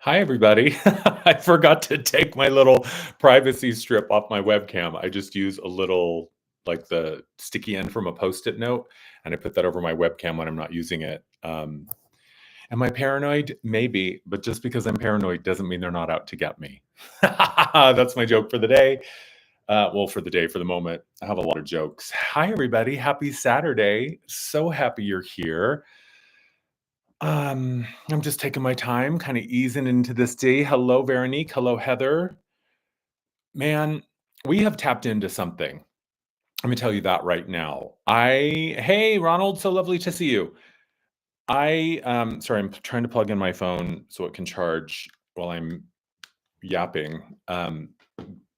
Hi, everybody. I forgot to take my little privacy strip off my webcam. I just use a little, like the sticky end from a Post-it note, and I put that over my webcam when I'm not using it. Am I paranoid? Maybe, but just because I'm paranoid doesn't mean they're not out to get me. That's my joke for the day. Well, for the day, for the moment. I have a lot of jokes. Hi, everybody. Happy Saturday. So happy you're here. I'm just taking my time, kind of easing into this day. Hello, Veronique. Hello, Heather. Man, we have tapped into something. Let me tell you that right now. Hey, Ronald, so lovely to see you. Sorry, I'm trying to plug in my phone so it can charge while I'm yapping.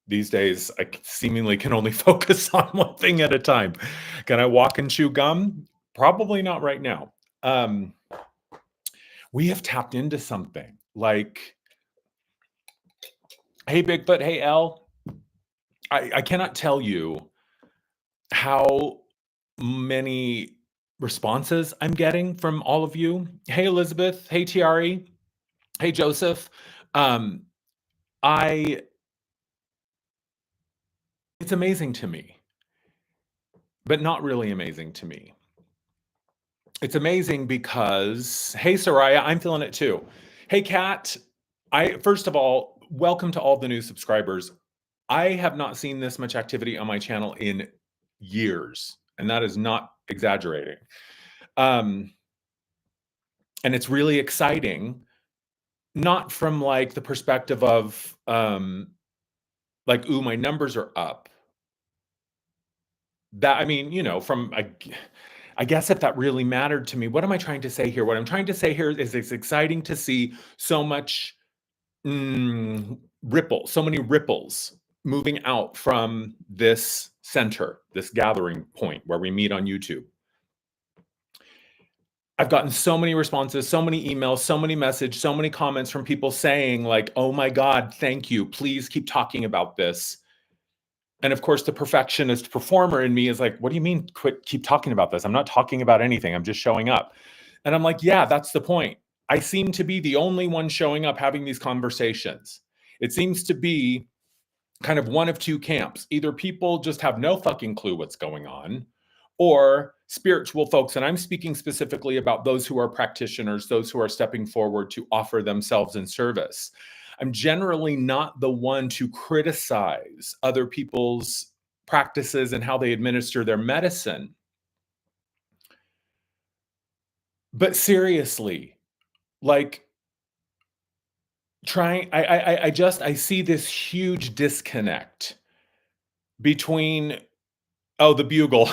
These days, seemingly can only focus on one thing at a time. Can I walk and chew gum? Probably not right now. Um, we have tapped into something like, hey, Bigfoot. Hey, L. I cannot tell you how many responses I'm getting from all of you. Hey, Elizabeth. Hey, Tiari. Hey, Joseph. Um, I it's amazing to me, but not really amazing to me. It's amazing because, hey, Soraya, I'm feeling it too. Hey, Kat. I first of all, welcome to all the new subscribers. I have not seen this much activity on my channel in years, and that is not exaggerating. Um, and it's really exciting, not from like the perspective of like, ooh, my numbers are up. That I mean, from I guess if that really mattered to me, what am I trying to say here? What I'm trying to say here is it's exciting to see so much so many ripples moving out from this center, this gathering point where we meet on YouTube. I've gotten so many responses, so many emails, so many messages, so many comments from people saying like, "Oh my God, thank you. Please keep talking about this." And of course, the perfectionist performer in me is like, "What do you mean keep talking about this? I'm not talking about anything. I'm just showing up." And I'm like, "Yeah, that's the point. I seem to be the only one showing up having these conversations. It seems to be kind of one of two camps. Either people just have no fucking clue what's going on, or spiritual folks, and I'm speaking specifically about those who are practitioners, those who are stepping forward to offer themselves in service. I'm generally not the one to criticize other people's practices and how they administer their medicine. But seriously, like I see this huge disconnect between. Oh, the bugle.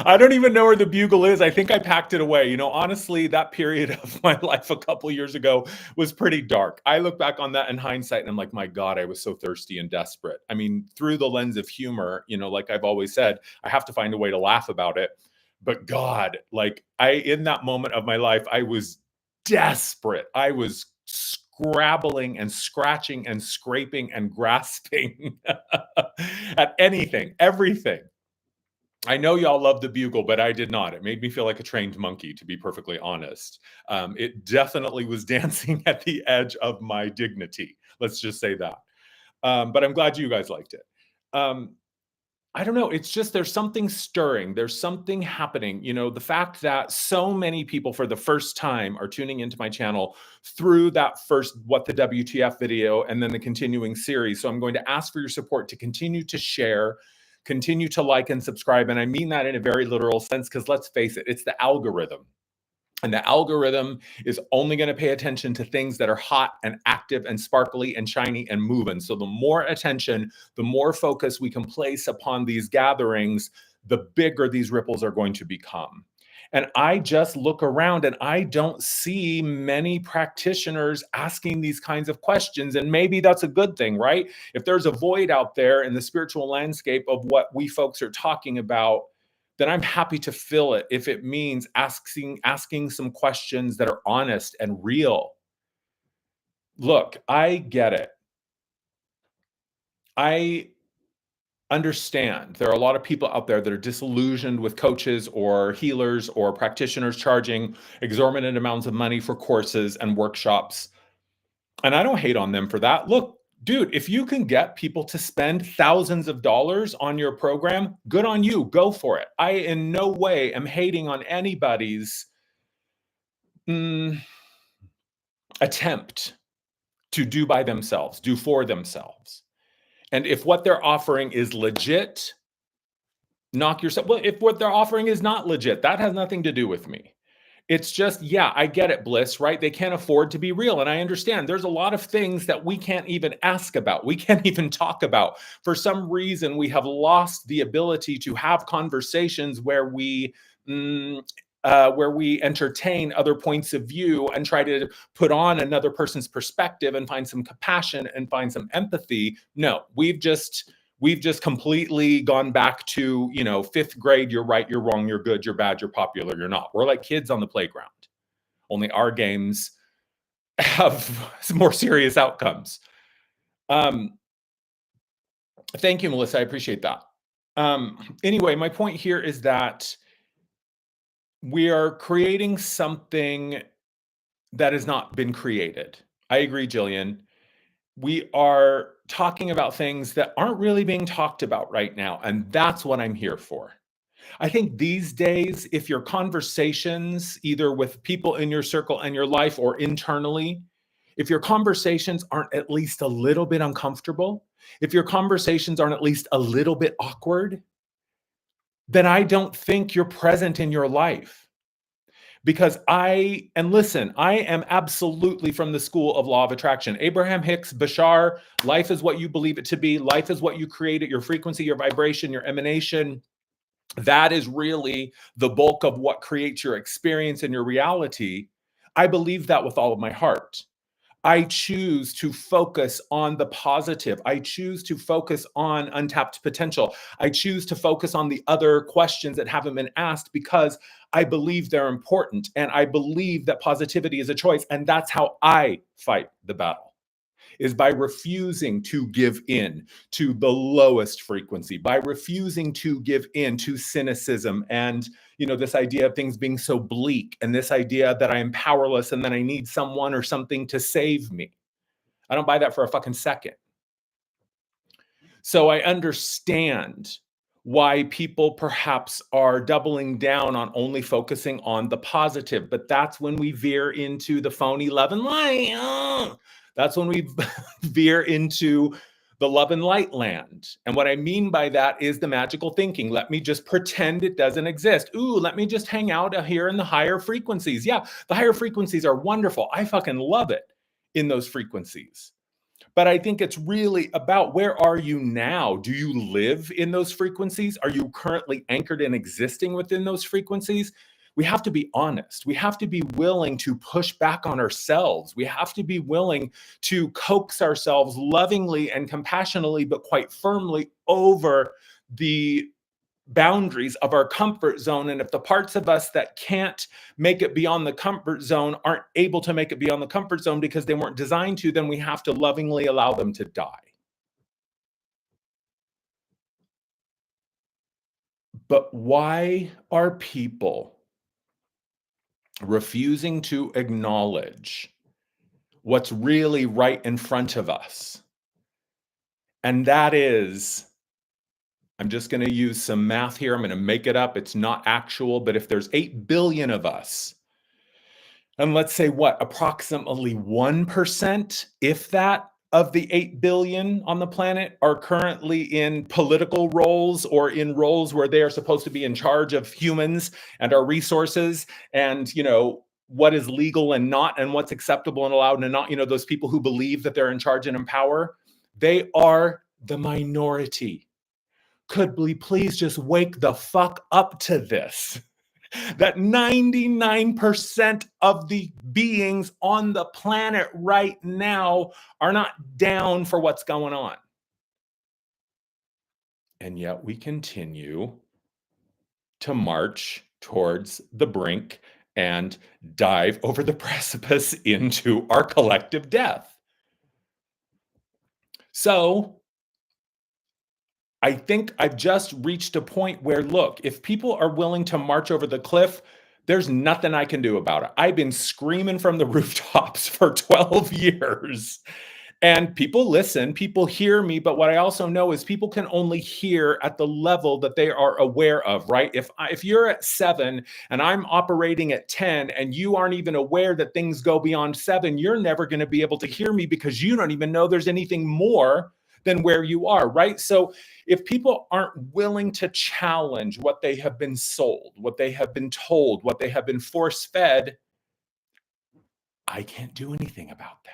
I don't even know where the bugle is. I think I packed it away. Honestly, that period of my life a couple years ago was pretty dark. I look back on that in hindsight and I'm like, my God, I was so thirsty and desperate. I mean, through the lens of humor, like I've always said, I have to find a way to laugh about it. But God, like in that moment of my life, I was desperate. I was scrabbling and scratching and scraping and grasping at anything, everything. I know y'all love the bugle, but I did not. It made me feel like a trained monkey, to be perfectly honest. It definitely was dancing at the edge of my dignity. Let's just say that. But I'm glad you guys liked it. Um, I don't know. It's just there's something stirring. There's something happening. The fact that so many people for the first time are tuning into my channel through that first What the WTF video and then the continuing series. So I'm going to ask for your support to continue to share, continue to like and subscribe. And I mean that in a very literal sense, because let's face it, it's the algorithm. And the algorithm is only going to pay attention to things that are hot and active and sparkly and shiny and moving. So the more attention, the more focus we can place upon these gatherings, the bigger these ripples are going to become. And I just look around and I don't see many practitioners asking these kinds of questions. And maybe that's a good thing, right? If there's a void out there in the spiritual landscape of what we folks are talking about, then I'm happy to fill it if it means asking some questions that are honest and real. Look, I get it. I understand there are a lot of people out there that are disillusioned with coaches or healers or practitioners charging exorbitant amounts of money for courses and workshops. And I don't hate on them for that. Look, dude, if you can get people to spend thousands of dollars on your program, good on you. Go for it. I in no way am hating on anybody's mm, attempt to do by themselves, do for themselves. And if what they're offering is legit, knock yourself. Well, if what they're offering is not legit, that has nothing to do with me. It's just, yeah, I get it, Bliss, right? They can't afford to be real. And I understand there's a lot of things that we can't even ask about. We can't even talk about. For some reason, we have lost the ability to have conversations mm, where we entertain other points of view and try to put on another person's perspective and find some compassion and find some empathy. No, we've just completely gone back to, fifth grade. You're right, you're wrong, you're good, you're bad, you're popular, you're not. We're like kids on the playground, only our games have some more serious outcomes. um Thank you, Melissa, I appreciate that. Anyway, my point here is that we are creating something that has not been created. I agree, Jillian. We are talking about things that aren't really being talked about right now, and that's what I'm here for. I think these days, if your conversations, either with people in your circle and your life or internally, if your conversations aren't at least a little bit uncomfortable, if your conversations aren't at least a little bit awkward, then I don't think you're present in your life. Because and listen, I am absolutely from the school of law of attraction. Abraham Hicks, Bashar, life is what you believe it to be. Life is what you create it, your frequency, your vibration, your emanation. That is really the bulk of what creates your experience and your reality. I believe that with all of my heart. I choose to focus on the positive. I choose to focus on untapped potential. I choose to focus on the other questions that haven't been asked because I believe they're important. And I believe that positivity is a choice. And that's how I fight the battle, is by refusing to give in to the lowest frequency, by refusing to give in to cynicism and, this idea of things being so bleak, and this idea that I am powerless and that I need someone or something to save me. I don't buy that for a fucking second. So I understand why people perhaps are doubling down on only focusing on the positive, but that's when we veer into the phony love and light. That's when we veer into the love and light land. And what I mean by that is the magical thinking. Let me just pretend it doesn't exist. Ooh, let me just hang out here in the higher frequencies. Yeah, the higher frequencies are wonderful. I fucking love it in those frequencies. But I think it's really about, where are you now? Do you live in those frequencies? Are you currently anchored and existing within those frequencies? We have to be honest. We have to be willing to push back on ourselves. We have to be willing to coax ourselves lovingly and compassionately, but quite firmly, over the boundaries of our comfort zone. And if the parts of us that can't make it beyond the comfort zone aren't able to make it beyond the comfort zone because they weren't designed to, then we have to lovingly allow them to die. But why are people refusing to acknowledge what's really right in front of us? And that is, I'm just going to use some math here. I'm going to make it up. It's not actual, but if there's 8 billion of us, and let's say approximately 1%, if that, of the 8 billion on the planet are currently in political roles or in roles where they are supposed to be in charge of humans and our resources and, what is legal and not, and what's acceptable and allowed and not, those people who believe that they're in charge and in power, they are the minority. Could we please just wake the fuck up to this? That 99% of the beings on the planet right now are not down for what's going on. And yet we continue to march towards the brink and dive over the precipice into our collective death. So I think I've just reached a point where, look, if people are willing to march over the cliff, there's nothing I can do about it. I've been screaming from the rooftops for 12 years. And people listen, people hear me, but what I also know is people can only hear at the level that they are aware of, right? If you're at 7 and I'm operating at 10 and you aren't even aware that things go beyond 7, you're never going to be able to hear me because you don't even know there's anything more than where you are, right? So if people aren't willing to challenge what they have been sold, what they have been told, what they have been force fed, I can't do anything about that.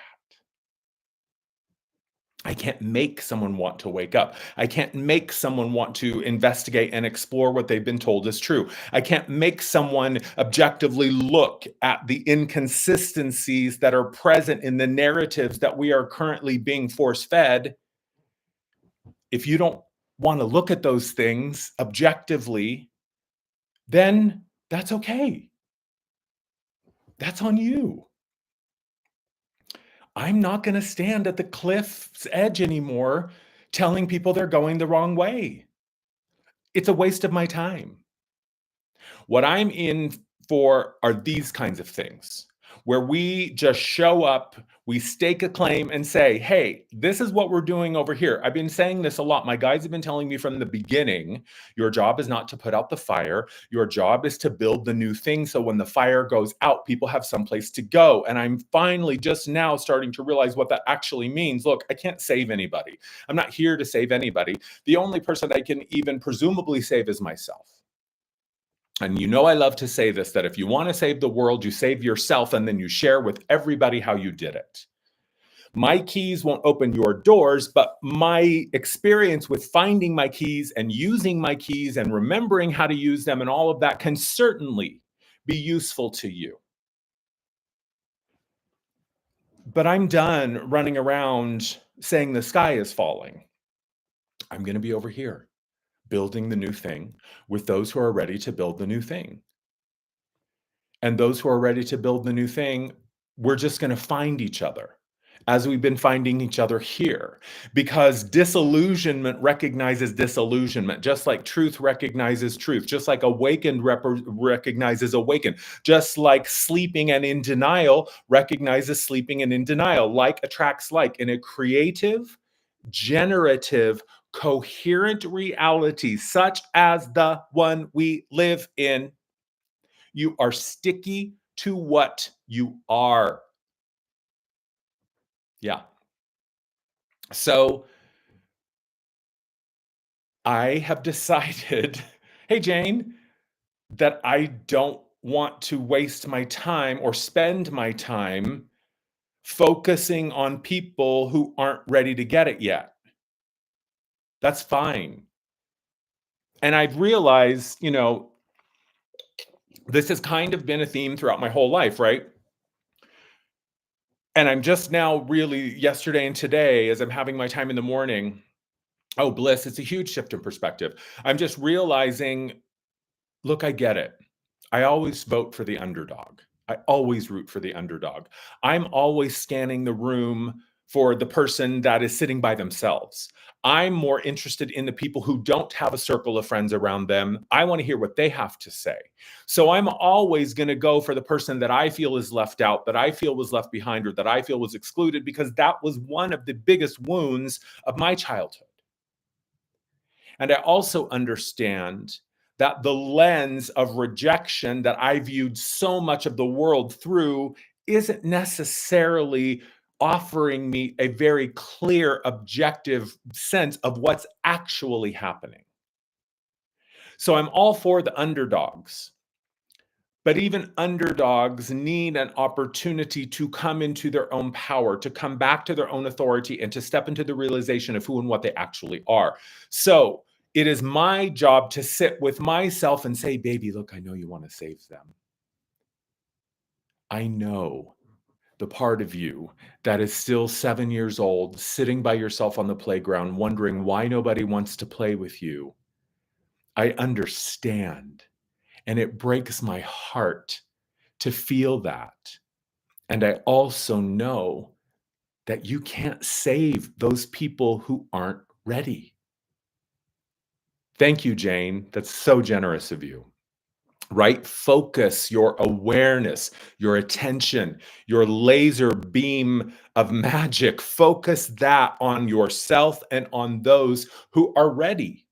I can't make someone want to wake up. I can't make someone want to investigate and explore what they've been told is true. I can't make someone objectively look at the inconsistencies that are present in the narratives that we are currently being force fed. If you don't want to look at those things objectively, then that's okay. That's on you. I'm not going to stand at the cliff's edge anymore telling people they're going the wrong way. It's a waste of my time. What I'm in for are these kinds of things where we just show up, we stake a claim and say, hey, this is what we're doing over here. I've been saying this a lot. My guides have been telling me from the beginning, your job is not to put out the fire. Your job is to build the new thing. So when the fire goes out, people have someplace to go. And I'm finally just now starting to realize what that actually means. Look, I can't save anybody. I'm not here to save anybody. The only person I can even presumably save is myself. And you know, I love to say this, that if you want to save the world, you save yourself and then you share with everybody how you did it. My keys won't open your doors, but my experience with finding my keys and using my keys and remembering how to use them and all of that can certainly be useful to you. But I'm done running around saying the sky is falling. I'm going to be over here building the new thing with those who are ready to build the new thing. And those who are ready to build the new thing, we're just going to find each other as we've been finding each other here. Because disillusionment recognizes disillusionment, just like truth recognizes truth, just like awakened recognizes awakened, just like sleeping and in denial recognizes sleeping and in denial. Like attracts like in a creative, generative, coherent reality, such as the one we live in. You are sticky to what you are. Yeah. So I have decided, hey, Jane, that I don't want to waste my time or spend my time focusing on people who aren't ready to get it yet. That's fine. And I've realized, this has kind of been a theme throughout my whole life, right? And I'm just now really yesterday and today, as I'm having my time in the morning, oh, bliss, it's a huge shift in perspective. I'm just realizing, look, I get it. I always vote for the underdog. I always root for the underdog. I'm always scanning the room for the person that is sitting by themselves. I'm more interested in the people who don't have a circle of friends around them. I want to hear what they have to say. So I'm always going to go for the person that I feel is left out, that I feel was left behind, or that I feel was excluded, because that was one of the biggest wounds of my childhood. And I also understand that the lens of rejection that I viewed so much of the world through isn't necessarily offering me a very clear, objective sense of what's actually happening. So I'm all for the underdogs. But even underdogs need an opportunity to come into their own power, to come back to their own authority, and to step into the realization of who and what they actually are. So it is my job to sit with myself and say, baby, look, I know you want to save them. I know the part of you that is still 7 years old, sitting by yourself on the playground, wondering why nobody wants to play with you. I understand. And it breaks my heart to feel that. And I also know that you can't save those people who aren't ready. Thank you, Jane. That's so generous of you. Right? Focus your awareness, your attention, your laser beam of magic. Focus that on yourself and on those who are ready.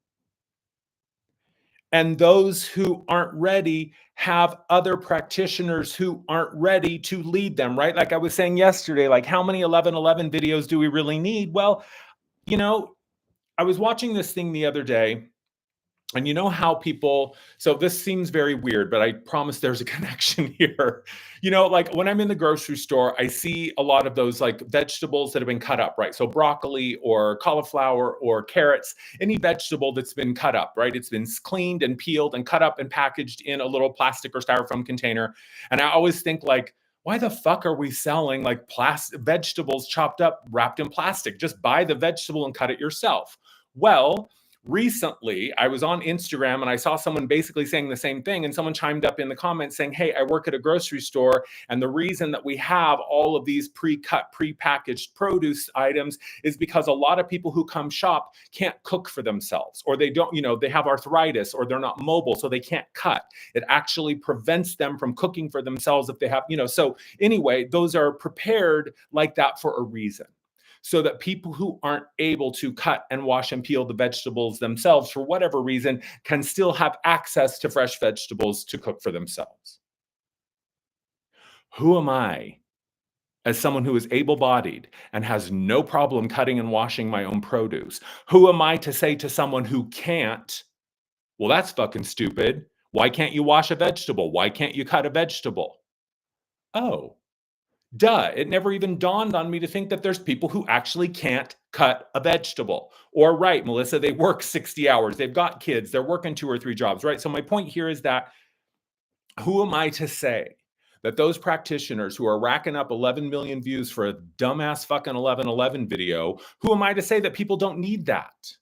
And those who aren't ready have other practitioners who aren't ready to lead them, right? Like I was saying yesterday, like how many 1111 videos do we really need? Well, you know, I was watching this thing the other day, and you know how people, so this seems very weird, but I promise there's a connection here. Like when I'm in the grocery store, I see a lot of those like vegetables that have been cut up, right? So broccoli or cauliflower or carrots, any vegetable that's been cut up, right? It's been cleaned and peeled and cut up and packaged in a little plastic or styrofoam container. And I always think like, why the fuck are we selling like plastic vegetables chopped up, wrapped in plastic? Just buy the vegetable and cut it yourself. Well, recently I was on Instagram and I saw someone basically saying the same thing, and someone chimed up in the comments saying, hey, I work at a grocery store, and the reason that we have all of these pre-cut, pre-packaged produce items is because a lot of people who come shop can't cook for themselves, or they don't, they have arthritis, or they're not mobile, so they can't cut. It actually prevents them from cooking for themselves if they have, so anyway, those are prepared like that for a reason, so that people who aren't able to cut and wash and peel the vegetables themselves for whatever reason can still have access to fresh vegetables to cook for themselves. Who am I, as someone who is able-bodied and has no problem cutting and washing my own produce? Who am I to say to someone who can't, well, that's fucking stupid. Why can't you wash a vegetable? Why can't you cut a vegetable? Oh, duh, it never even dawned on me to think that there's people who actually can't cut a vegetable. Or, right, Melissa, they work 60 hours, they've got kids, they're working 2 or 3 jobs, right? So my point here is that who am I to say that those practitioners who are racking up 11 million views for a dumbass fucking 1111 video, who am I to say that people don't need that?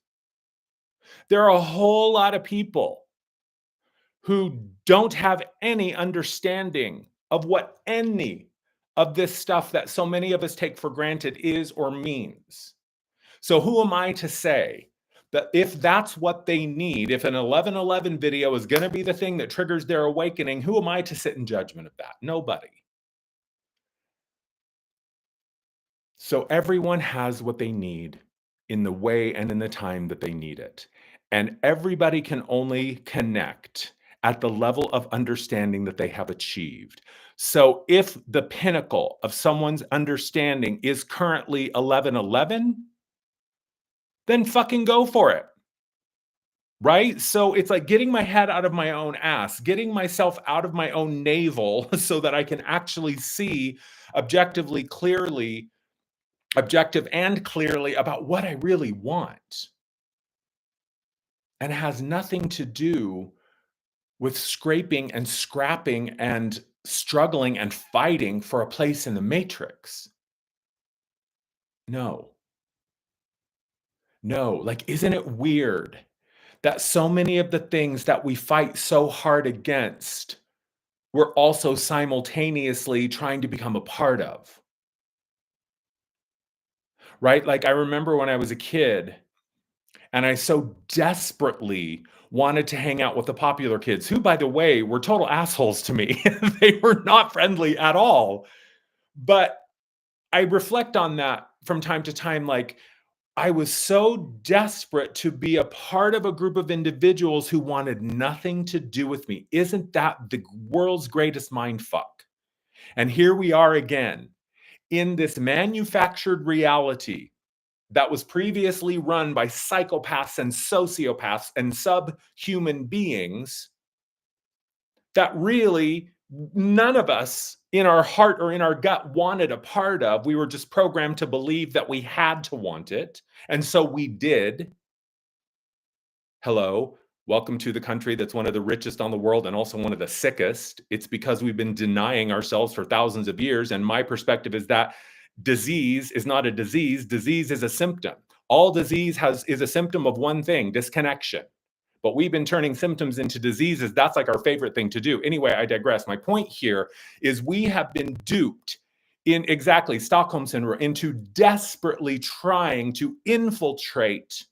There are a whole lot of people who don't have any understanding of what any of this stuff that so many of us take for granted is or means. So who am I to say that if that's what they need, if an 1111 video is going to be the thing that triggers their awakening, who am I to sit in judgment of that? Nobody. So everyone has what they need in the way and in the time that they need it. And everybody can only connect at the level of understanding that they have achieved. So if the pinnacle of someone's understanding is currently 1111, then fucking go for it. Right? So it's like getting my head out of my own ass, getting myself out of my own navel so that I can actually see objectively, clearly, objective and clearly about what I really want. And it has nothing to do with scraping and scrapping and struggling and fighting for a place in the matrix. No. No. Like, isn't it weird that so many of the things that we fight so hard against, we're also simultaneously trying to become a part of? Right? Like, I remember when I was a kid, and I so desperately wanted to hang out with the popular kids, who, by the way, were total assholes to me. They were not friendly at all. But I reflect on that from time to time. Like, I was so desperate to be a part of a group of individuals who wanted nothing to do with me. Isn't that the world's greatest mind fuck? And here we are again in this manufactured reality that was previously run by psychopaths and sociopaths and subhuman beings that really none of us in our heart or in our gut wanted a part of. We were just programmed to believe that we had to want it. And so we did. Hello. Welcome to the country that's one of the richest on the world and also one of the sickest. It's because we've been denying ourselves for thousands of years. And my perspective is that disease is not a disease. Disease is a symptom. All disease is a symptom of one thing: disconnection. But we've been turning symptoms into diseases. That's like our favorite thing to do. Anyway, I digress. My point here is we have been duped in exactly Stockholm syndrome into desperately trying to infiltrate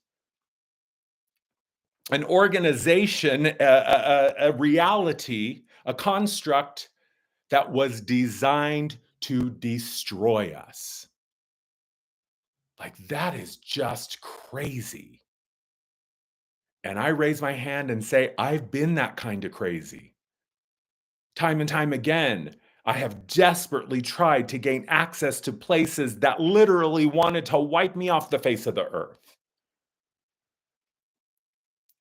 an organization, a reality, a construct that was designed to destroy us. Like, that is just crazy. And I raise my hand and say, I've been that kind of crazy. Time and time again, I have desperately tried to gain access to places that literally wanted to wipe me off the face of the earth.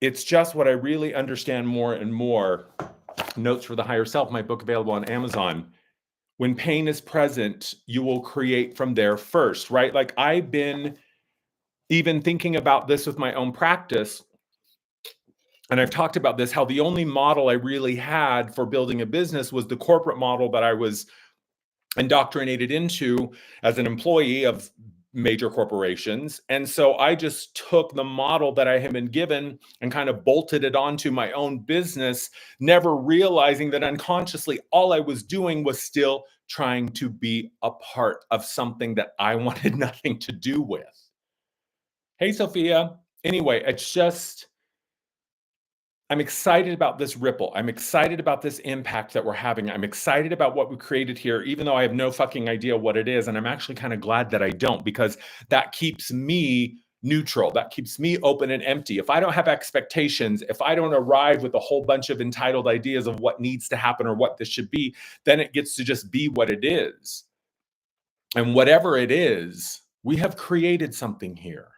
It's just what I really understand more and more. Notes for the Higher Self, my book available on Amazon. When pain is present, you will create from there first, right? Like, I've been even thinking about this with my own practice. And I've talked about this, how the only model I really had for building a business was the corporate model that I was indoctrinated into as an employee of major corporations. And so I just took the model that I had been given and kind of bolted it onto my own business, never realizing that unconsciously all I was doing was still trying to be a part of something that I wanted nothing to do with. Hey, Sophia. Anyway, it's just, I'm excited about this ripple. I'm excited about this impact that we're having. I'm excited about what we created here, even though I have no fucking idea what it is. And I'm actually kind of glad that I don't, because that keeps me neutral. That keeps me open and empty. If I don't have expectations, if I don't arrive with a whole bunch of entitled ideas of what needs to happen or what this should be, then it gets to just be what it is. And whatever it is, we have created something here.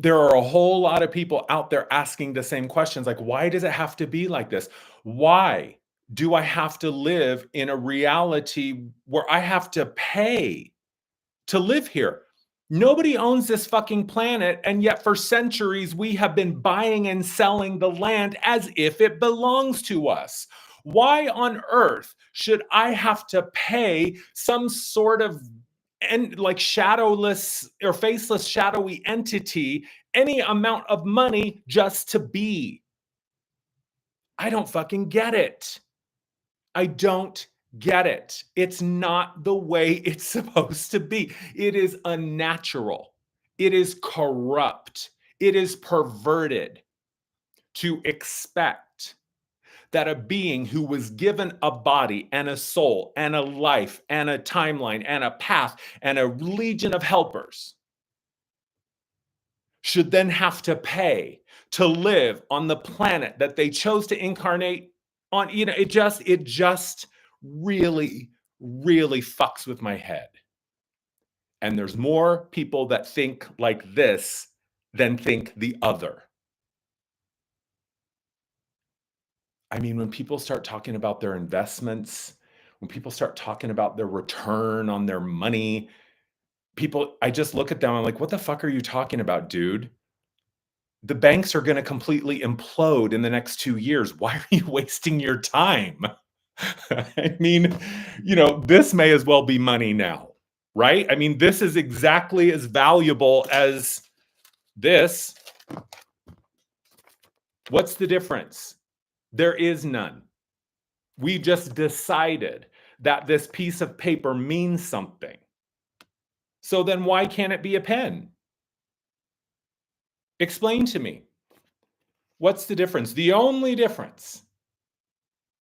There are a whole lot of people out there asking the same questions, like, why does it have to be like this? Why do I have to live in a reality where I have to pay to live here? Nobody owns this fucking planet, and yet for centuries we have been buying and selling the land as if it belongs to us. Why on earth should I have to pay some sort of, and like, shadowless or faceless shadowy entity any amount of money just to be? I don't fucking get it. I don't get it. It's not the way it's supposed to be. It is unnatural. It is corrupt. It is perverted to expect that a being who was given a body and a soul and a life and a timeline and a path and a legion of helpers should then have to pay to live on the planet that they chose to incarnate on. It just really, really fucks with my head. And there's more people that think like this than think the other. I mean, when people start talking about their investments, when people start talking about their return on their money, I just look at them, I'm like, what the fuck are you talking about, dude? The banks are going to completely implode in the next 2 years. Why are you wasting your time? I mean, this may as well be money now, right? I mean, this is exactly as valuable as this. What's the difference? There is none. We just decided that this piece of paper means something. So then why can't it be a pen? Explain to me. What's the difference? The only difference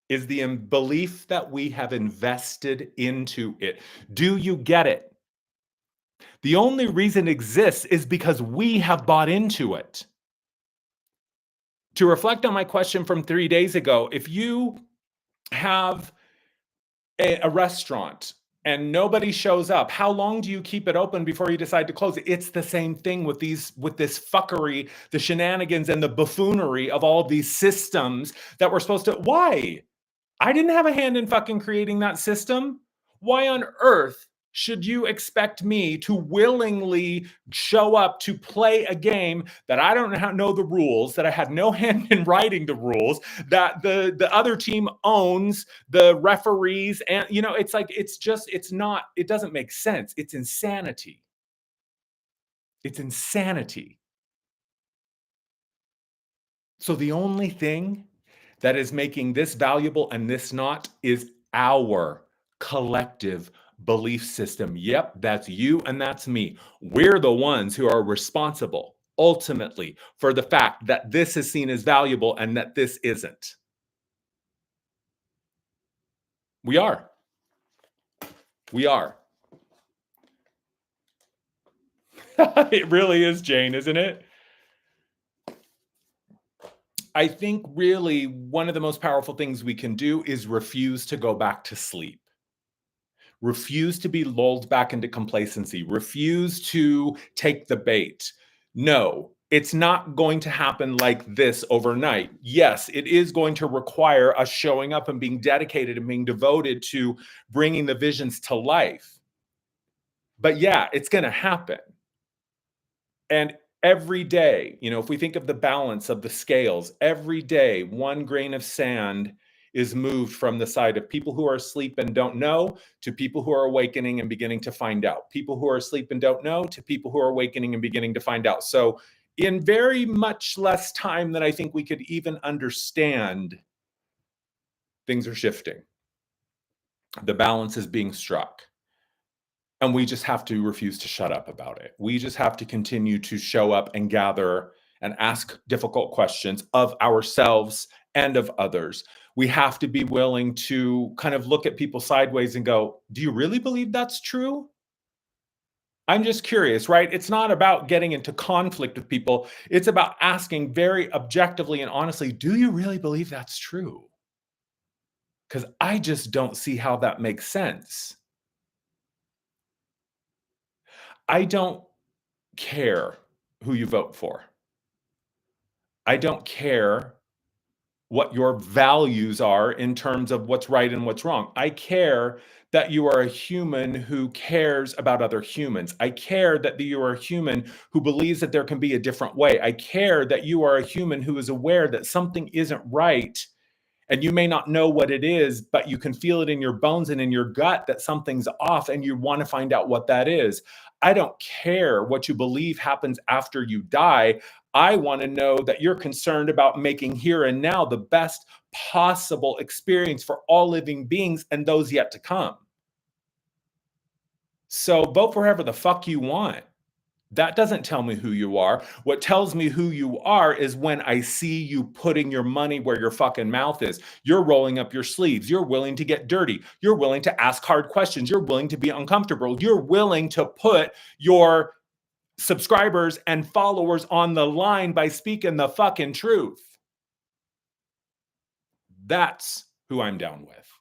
is the belief that we have invested into it. Do you get it? The only reason it exists is because we have bought into it. To reflect on my question from 3 days ago, if you have a restaurant and nobody shows up, how long do you keep it open before you decide to close it? It's the same thing with this fuckery, the shenanigans and the buffoonery of all of these systems that we're supposed to. Why? I didn't have a hand in fucking creating that system. Why on earth should you expect me to willingly show up to play a game that I don't know the rules, that I had no hand in writing the rules, that the other team owns the referees? And it's like, it doesn't make sense. It's insanity. It's insanity. So the only thing that is making this valuable and this not is our collective belief system. Yep, that's you and that's me. We're the ones who are responsible ultimately for the fact that this is seen as valuable and that this isn't. We are. We are. It really is, Jane, isn't it? I think really one of the most powerful things we can do is refuse to go back to sleep. Refuse to be lulled back into complacency. Refuse to take the bait. No, it's not going to happen like this overnight. Yes, it is going to require us showing up and being dedicated and being devoted to bringing the visions to life. But yeah, it's going to happen. And every day, if we think of the balance of the scales, every day, one grain of sand is moved from the side of people who are asleep and don't know to people who are awakening and beginning to find out. People who are asleep and don't know to people who are awakening and beginning to find out. So, in very much less time than I think we could even understand, things are shifting. The balance is being struck. And we just have to refuse to shut up about it. We just have to continue to show up and gather and ask difficult questions of ourselves and of others. We have to be willing to kind of look at people sideways and go, do you really believe that's true? I'm just curious, right? It's not about getting into conflict with people. It's about asking very objectively and honestly, do you really believe that's true? Because I just don't see how that makes sense. I don't care who you vote for. I don't care what your values are in terms of what's right and what's wrong. I care that you are a human who cares about other humans. I care that you are a human who believes that there can be a different way. I care that you are a human who is aware that something isn't right and you may not know what it is, but you can feel it in your bones and in your gut that something's off and you want to find out what that is. I don't care what you believe happens after you die. I want to know that you're concerned about making here and now the best possible experience for all living beings and those yet to come. So vote for whoever the fuck you want. That doesn't tell me who you are. What tells me who you are is when I see you putting your money where your fucking mouth is. You're rolling up your sleeves. You're willing to get dirty. You're willing to ask hard questions. You're willing to be uncomfortable. You're willing to put your subscribers and followers on the line by speaking the fucking truth. That's who I'm down with.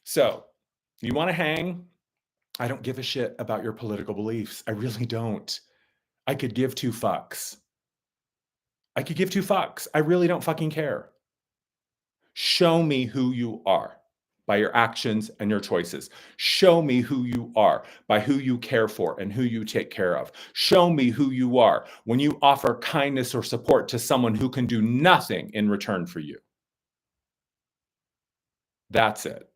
So, you want to hang? I don't give a shit about your political beliefs. I really don't. I could give two fucks. I could give two fucks. I really don't fucking care. Show me who you are by your actions and your choices. Show me who you are by who you care for and who you take care of. Show me who you are when you offer kindness or support to someone who can do nothing in return for you. That's it.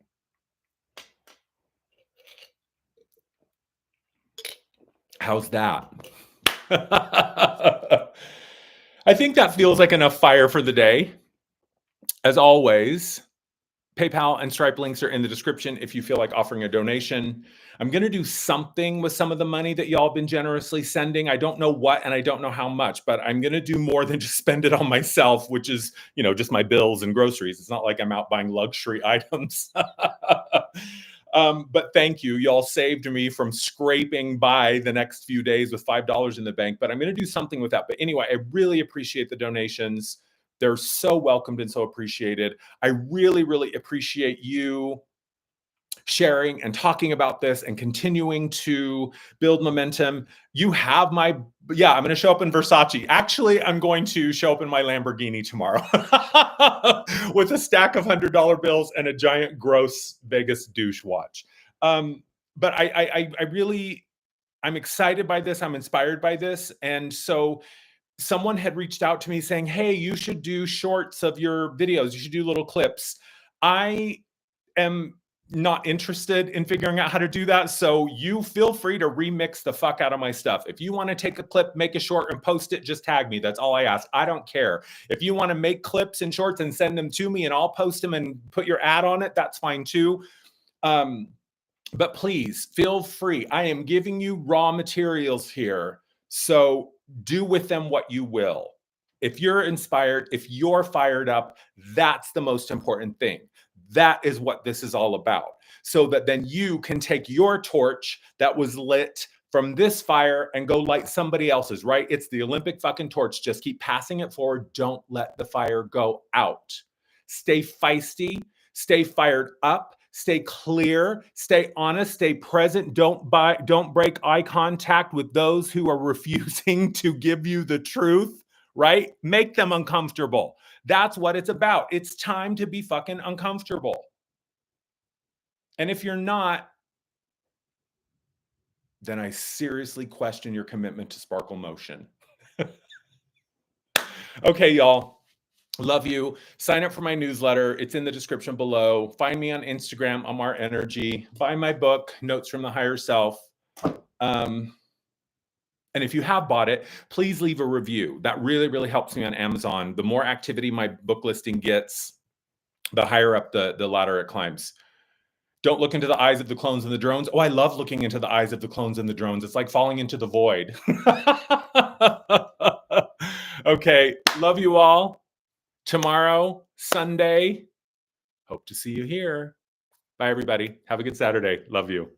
How's that? I think that feels like enough fire for the day. As always, PayPal and Stripe links are in the description if you feel like offering a donation. I'm going to do something with some of the money that y'all been generously sending. I don't know what and I don't know how much, but I'm going to do more than just spend it on myself, which is, just my bills and groceries. It's not like I'm out buying luxury items. But thank you. Y'all saved me from scraping by the next few days with $5 in the bank, but I'm going to do something with that. But anyway, I really appreciate the donations. They're so welcomed and so appreciated. I really, really appreciate you sharing and talking about this and continuing to build momentum. You have I'm going to show up in Versace. Actually, I'm going to show up in my Lamborghini tomorrow with a stack of $100 bills and a giant gross Vegas douche watch. But I'm excited by this. I'm inspired by this. And so someone had reached out to me saying, hey, you should do shorts of your videos. You should do little clips. I am not interested in figuring out how to do that. So you feel free to remix the fuck out of my stuff. If you want to take a clip, make a short and post it, just tag me. That's all I ask. I don't care. If you want to make clips and shorts and send them to me and I'll post them and put your ad on it, that's fine too. But please feel free. I am giving you raw materials here So do with them what you will. If you're inspired, if you're fired up, that's the most important thing. That is what this is all about. So that then you can take your torch that was lit from this fire and go light somebody else's, right? It's the Olympic fucking torch. Just keep passing it forward. Don't let the fire go out. Stay feisty, stay fired up, stay clear, stay honest, stay present. Don't break eye contact with those who are refusing to give you the truth, right? Make them uncomfortable. That's what it's about. It's time to be fucking uncomfortable. And if you're not, then I seriously question your commitment to sparkle motion. Okay, y'all. Love you. Sign up for my newsletter. It's in the description below. Find me on Instagram, Amar Energy. Buy my book, Notes from the Higher Self. And if you have bought it, please leave a review. That really, really helps me on Amazon. The more activity my book listing gets, the higher up the ladder it climbs. Don't look into the eyes of the clones and the drones. Oh, I love looking into the eyes of the clones and the drones. It's like falling into the void. Okay, love you all. Tomorrow, Sunday, hope to see you here. Bye, everybody. Have a good Saturday. Love you.